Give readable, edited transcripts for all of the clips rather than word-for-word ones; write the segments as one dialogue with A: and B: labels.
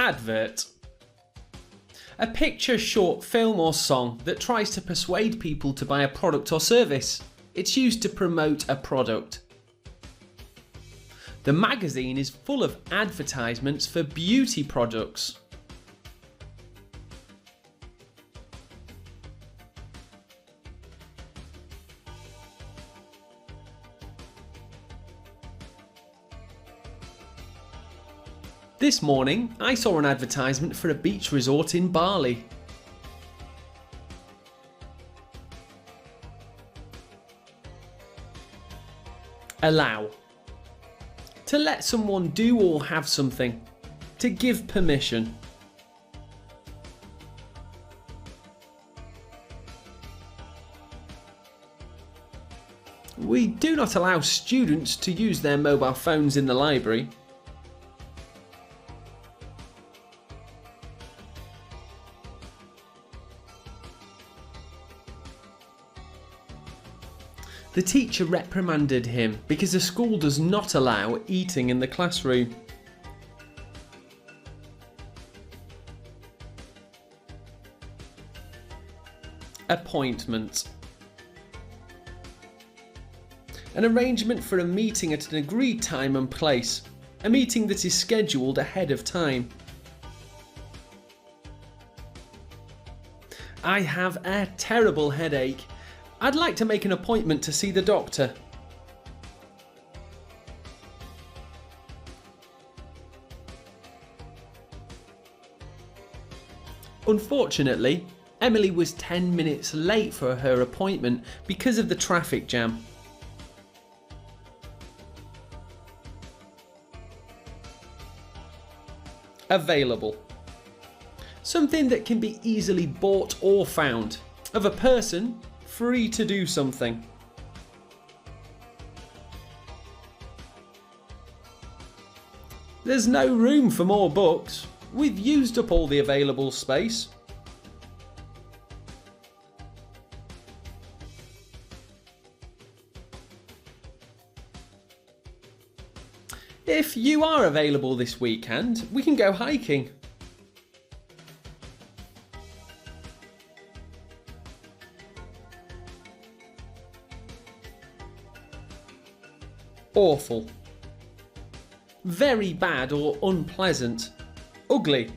A: Advert. A picture, short film or song that tries to persuade people to buy a product or service. It's used to promote a product. The magazine is full of advertisements for beauty products. This morning, I saw an advertisement for a beach resort in Bali. Allow. To let someone do or have something. To give permission. We do not allow students to use their mobile phones in the library. The teacher reprimanded him because the school does not allow eating in the classroom. Appointment. An arrangement for a meeting at an agreed time and place. A meeting that is scheduled ahead of time. I have a terrible headache. I'd like to make an appointment to see the doctor. Unfortunately, Emily was 10 minutes late for her appointment because of the traffic jam. Available. Something that can be easily bought or found. Of a person, free to do something. There's no room for more books. We've used up all the available space. If you are available this weekend, we can go hiking. Awful. Very bad or unpleasant. Ugly.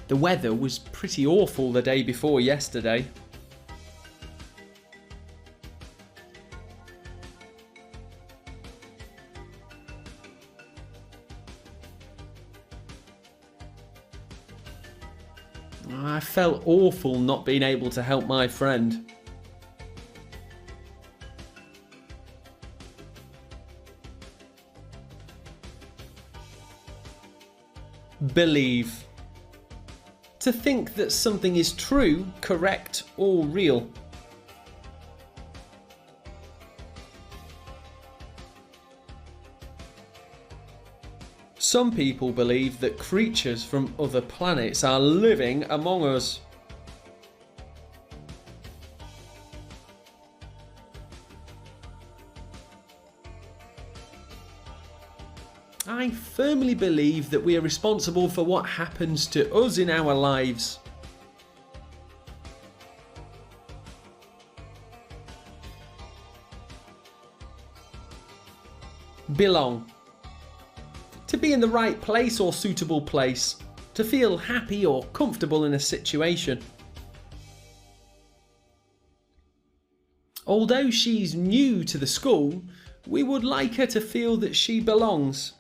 A: The weather was pretty awful the day before yesterday. I felt awful not being able to help my friend. Believe. To think that something is true, correct, or real. Some people believe that creatures from other planets are living among us. I firmly believe that we are responsible for what happens to us in our lives. Belong. To be in the right place or suitable place. To feel happy or comfortable in a situation. Although she's new to the school, we would like her to feel that she belongs.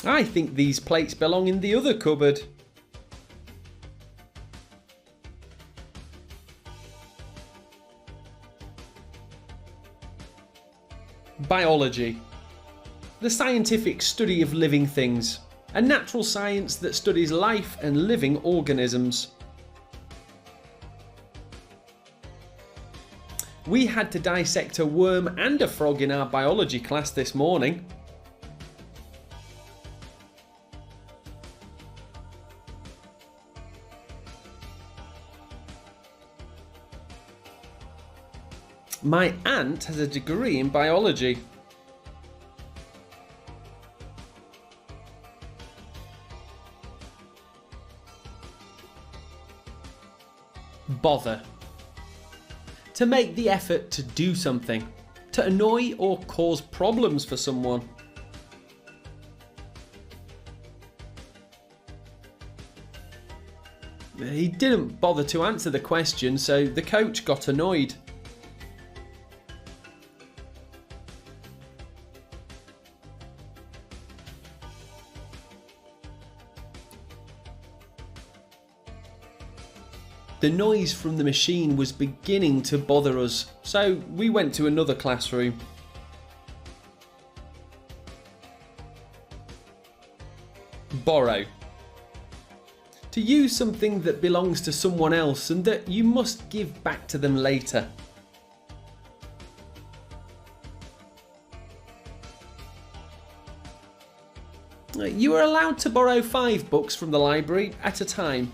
A: I think these plates belong in the other cupboard. Biology. The scientific study of living things. A natural science that studies life and living organisms. We had to dissect a worm and a frog in our biology class this morning. My aunt has a degree in biology. Bother. To make the effort to do something. To annoy or cause problems for someone. He didn't bother to answer the question, so the coach got annoyed. The noise from the machine was beginning to bother us, so we went to another classroom. Borrow. To use something that belongs to someone else and that you must give back to them later. You are allowed to borrow 5 books from the library at a time.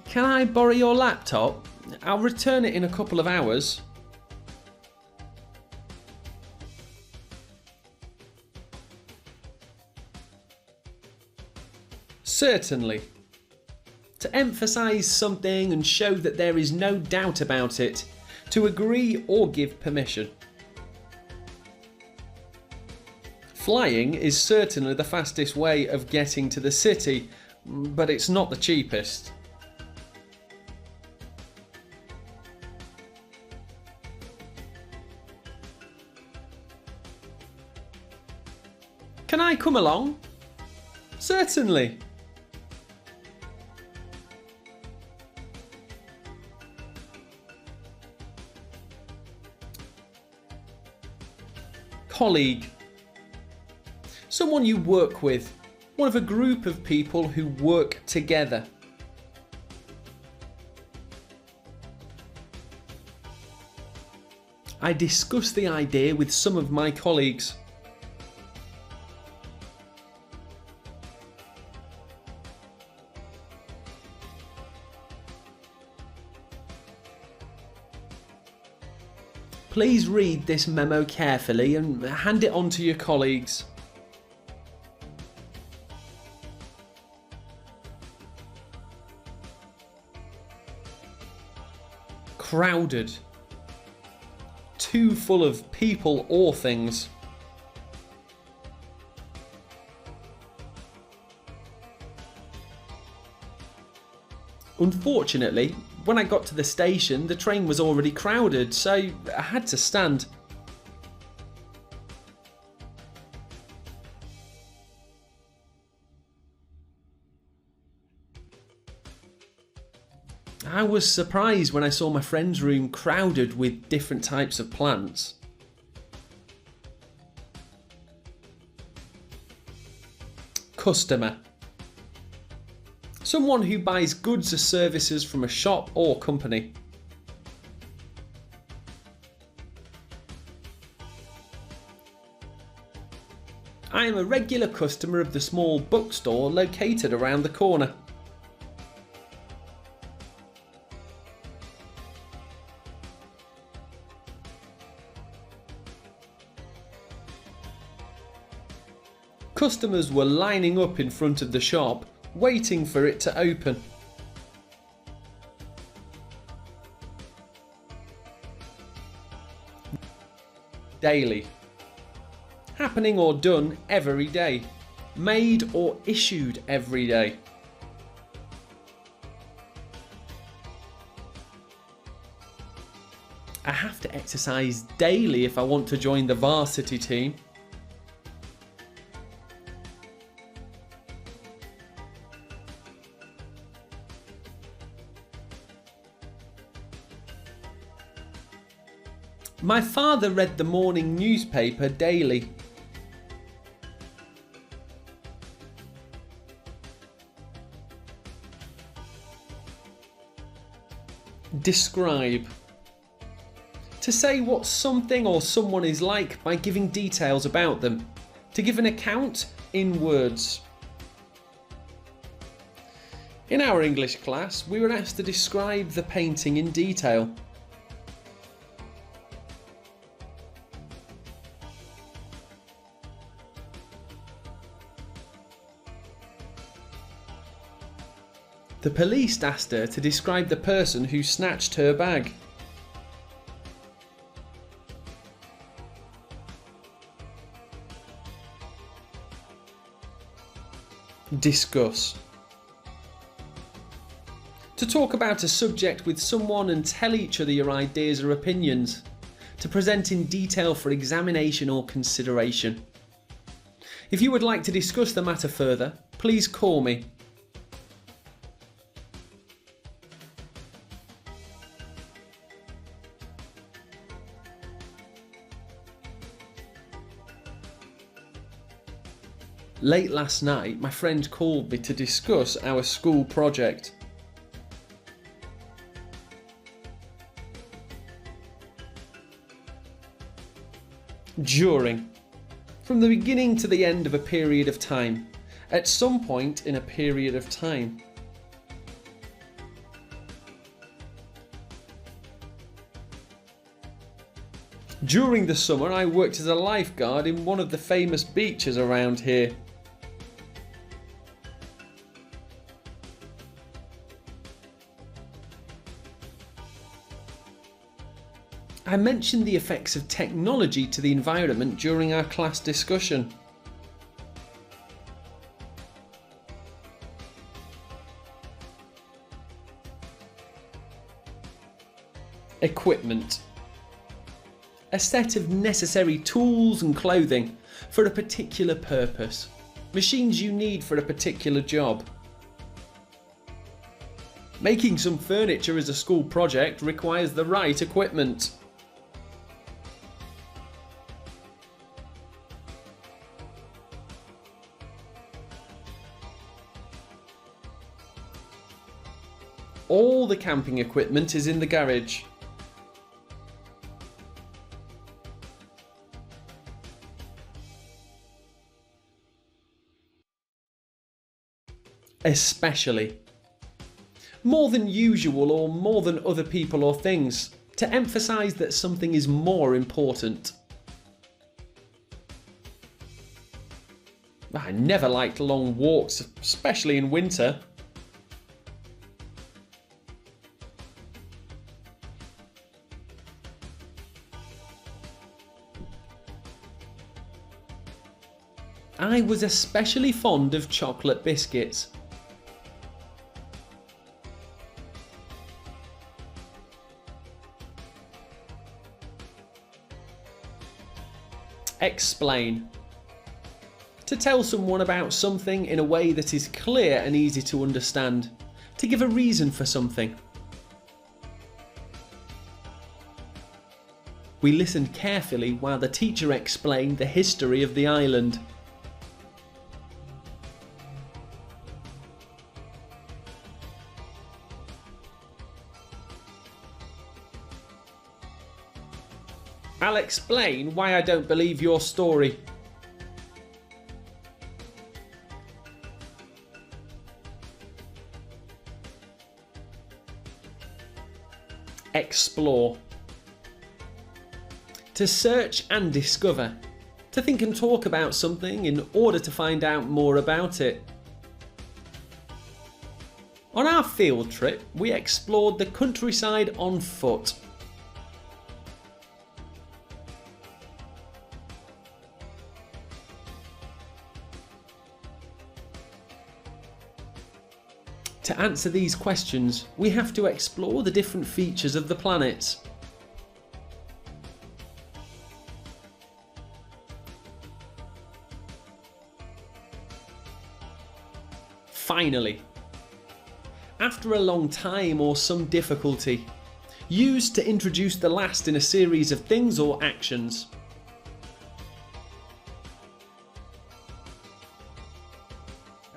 A: Can I borrow your laptop? I'll return it in a couple of hours. Certainly. To emphasise something and show that there is no doubt about it. To agree or give permission. Flying is certainly the fastest way of getting to the city, but it's not the cheapest. Can I come along? Certainly. Colleague. Someone you work with. One of a group of people who work together. I discussed the idea with some of my colleagues. Please read this memo carefully and hand it on to your colleagues. Crowded. Too full of people or things. Unfortunately, when I got to the station, the train was already crowded, so I had to stand. I was surprised when I saw my friend's room crowded with different types of plants. Customer. Someone who buys goods or services from a shop or company. I am a regular customer of the small bookstore located around the corner. Customers were lining up in front of the shop, waiting for it to open. Daily. Happening or done every day. Made or issued every day. I have to exercise daily if I want to join the varsity team. My father read the morning newspaper daily. Describe. To say what something or someone is like by giving details about them. To give an account in words. In our English class, we were asked to describe the painting in detail. The police asked her to describe the person who snatched her bag. Discuss. To talk about a subject with someone and tell each other your ideas or opinions. To present in detail for examination or consideration. If you would like to discuss the matter further, please call me. Late last night, my friend called me to discuss our school project. During. From the beginning to the end of a period of time. At some point in a period of time. During the summer, I worked as a lifeguard in one of the famous beaches around here. I mentioned the effects of technology to the environment during our class discussion. Equipment. A set of necessary tools and clothing for a particular purpose. Machines you need for a particular job. Making some furniture as a school project requires the right equipment. All the camping equipment is in the garage. Especially. More than usual or more than other people or things, to emphasise that something is more important. I never liked long walks, especially in winter. I was especially fond of chocolate biscuits. Explain. To tell someone about something in a way that is clear and easy to understand. To give a reason for something. We listened carefully while the teacher explained the history of the island. I'll explain why I don't believe your story. Explore. To search and discover. To think and talk about something in order to find out more about it. On our field trip, we explored the countryside on foot. To answer these questions, we have to explore the different features of the planets. Finally, after a long time or some difficulty, used to introduce the last in a series of things or actions.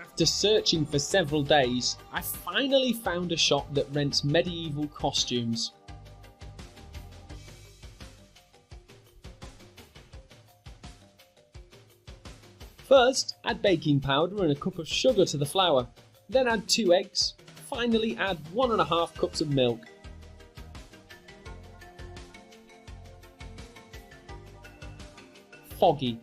A: After searching for several days, I finally found a shop that rents medieval costumes. First, add baking powder and a cup of sugar to the flour. Then add 2 eggs. Finally, add 1½ cups of milk. Foggy.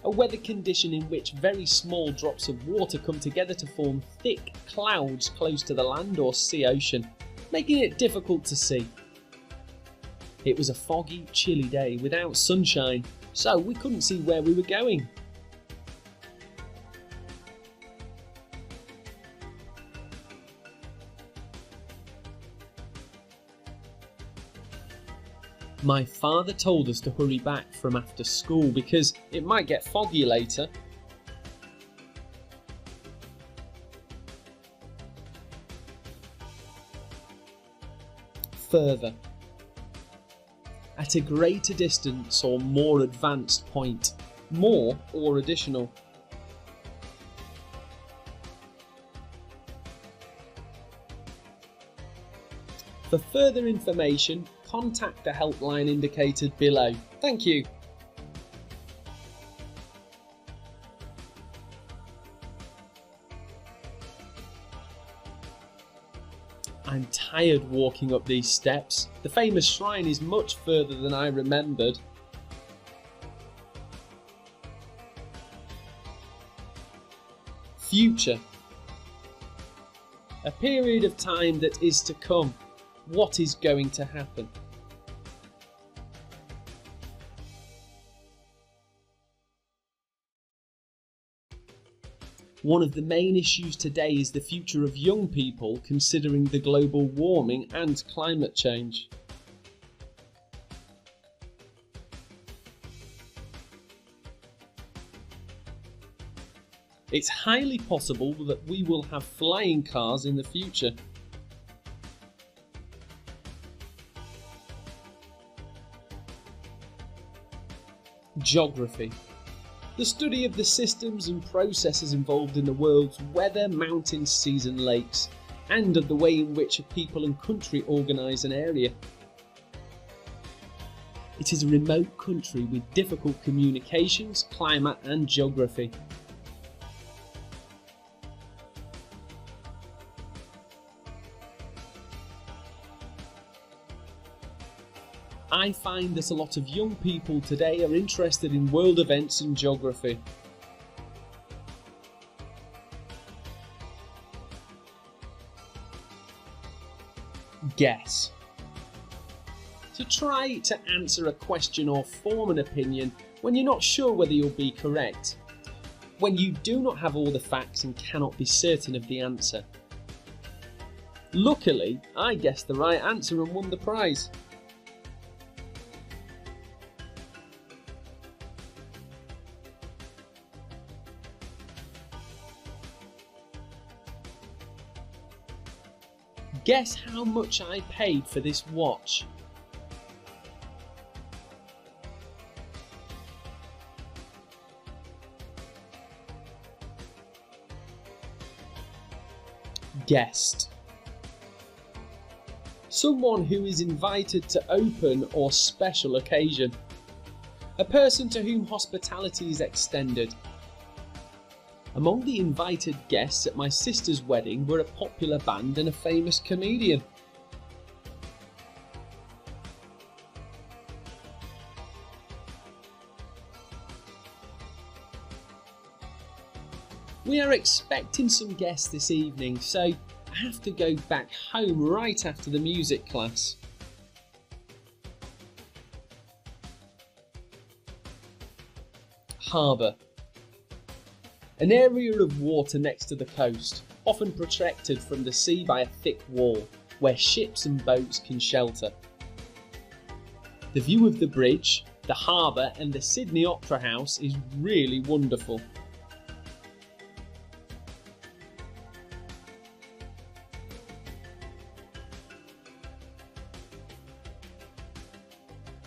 A: A weather condition in which very small drops of water come together to form thick clouds close to the land or sea ocean, making it difficult to see. It was a foggy, chilly day without sunshine, so we couldn't see where we were going. My father told us to hurry back from after school because it might get foggy later. Further. At a greater distance or more advanced point. More or additional. For further information, contact the helpline indicated below. Thank you. I'm tired walking up these steps. The famous shrine is much further than I remembered. Future. A period of time that is to come. What is going to happen? One of the main issues today is the future of young people considering the global warming and climate change. It's highly possible that we will have flying cars in the future. Geography. The study of the systems and processes involved in the world's weather, mountains, seas and lakes, and of the way in which a people and country organise an area. It is a remote country with difficult communications, climate and geography. I find that a lot of young people today are interested in world events and geography. Guess. To try to answer a question or form an opinion when you're not sure whether you'll be correct. When you do not have all the facts and cannot be certain of the answer. Luckily, I guessed the right answer and won the prize. Guess how much I paid for this watch? Guest. Someone who is invited to open or special occasion. A person to whom hospitality is extended. Among the invited guests at my sister's wedding were a popular band and a famous comedian. We are expecting some guests this evening, so I have to go back home right after the music class. Harbour. An area of water next to the coast, often protected from the sea by a thick wall, where ships and boats can shelter. The view of the bridge, the harbour and the Sydney Opera House is really wonderful.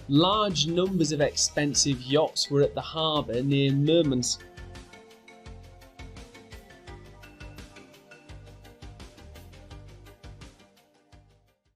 A: Large numbers of expensive yachts were at the harbour near Murmansk.